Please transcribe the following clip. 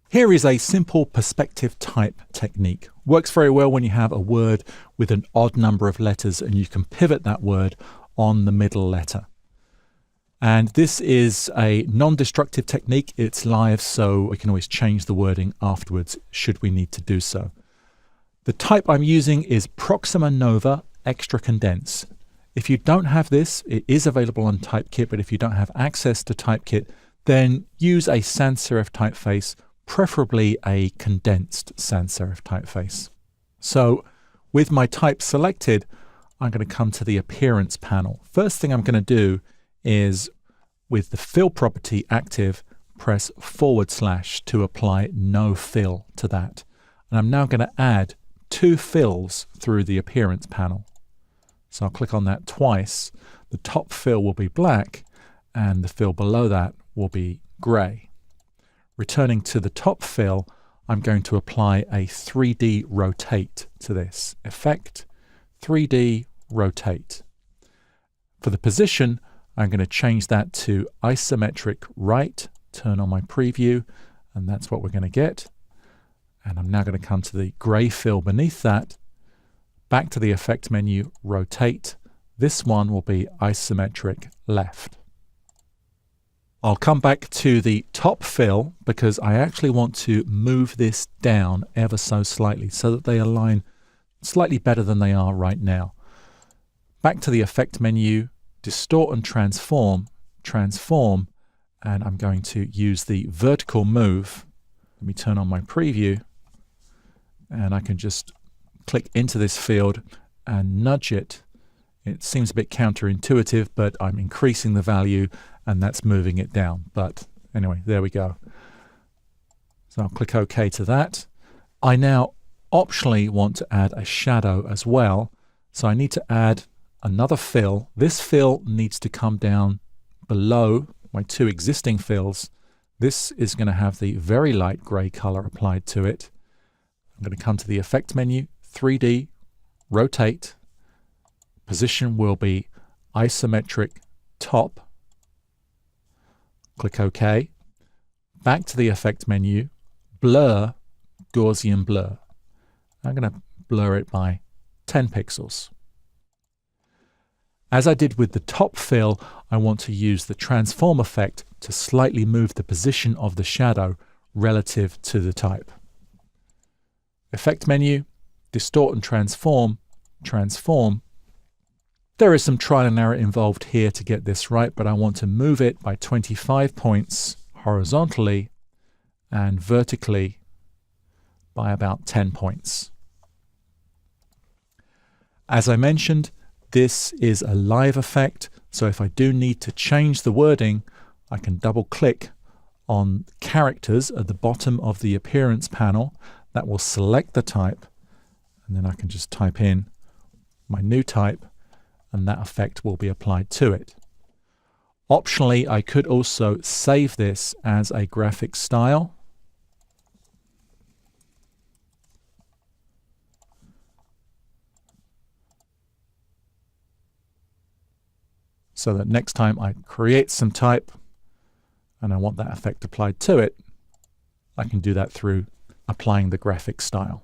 Here is a simple perspective type technique. Works very well when you have a word with an odd number of letters and you can pivot that word on the middle letter. And this is a non-destructive technique. It's live, so we can always change the wording afterwards should we need to do so. The type I'm using is Proxima Nova Extra Condense. If you don't have this, it is available on Typekit, but if you don't have access to Typekit, then use a sans serif typeface, preferably a condensed sans serif typeface. So with my type selected, I'm going to come to the Appearance panel. First thing I'm going to do is, with the fill property active, press / to apply no fill to that. And I'm now going to add 2 fills through the Appearance panel. So I'll click on that twice. The top fill will be black and the fill below that will be grey. Returning to the top fill, I'm going to apply a 3D rotate to this. Effect, 3D rotate. For the position, I'm going to change that to isometric right, turn on my preview, and that's what we're going to get. And I'm now going to come to the grey fill beneath that, back to the effect menu, rotate. This one will be isometric left. I'll come back to the top fill because I actually want to move this down ever so slightly so that they align slightly better than they are right now. Back to the effect menu, distort and transform, and I'm going to use the vertical move. Let me turn on my preview, and I can just click into this field and nudge it. It seems a bit counterintuitive, but I'm increasing the value and that's moving it down. But anyway, there we go. So I'll click OK to that. I now optionally want to add a shadow as well. So I need to add another fill. This fill needs to come down below my 2 existing fills. This is going to have the very light grey color applied to it. I'm going to come to the Effect menu, 3D, rotate. Position will be isometric top. Click OK. Back to the Effect menu, blur, Gaussian blur. I'm going to blur it by 10 pixels. As I did with the top fill, I want to use the transform effect to slightly move the position of the shadow relative to the type. Effect menu, distort and transform. There is some trial and error involved here to get this right, but I want to move it by 25 points horizontally and vertically by about 10 points. As I mentioned, this is a live effect, so if I do need to change the wording, I can double click on characters at the bottom of the Appearance panel. That will select the type, and then I can just type in my new type, and that effect will be applied to it. Optionally, I could also save this as a graphic style. So that next time I create some type and I want that effect applied to it, I can do that through applying the graphic style.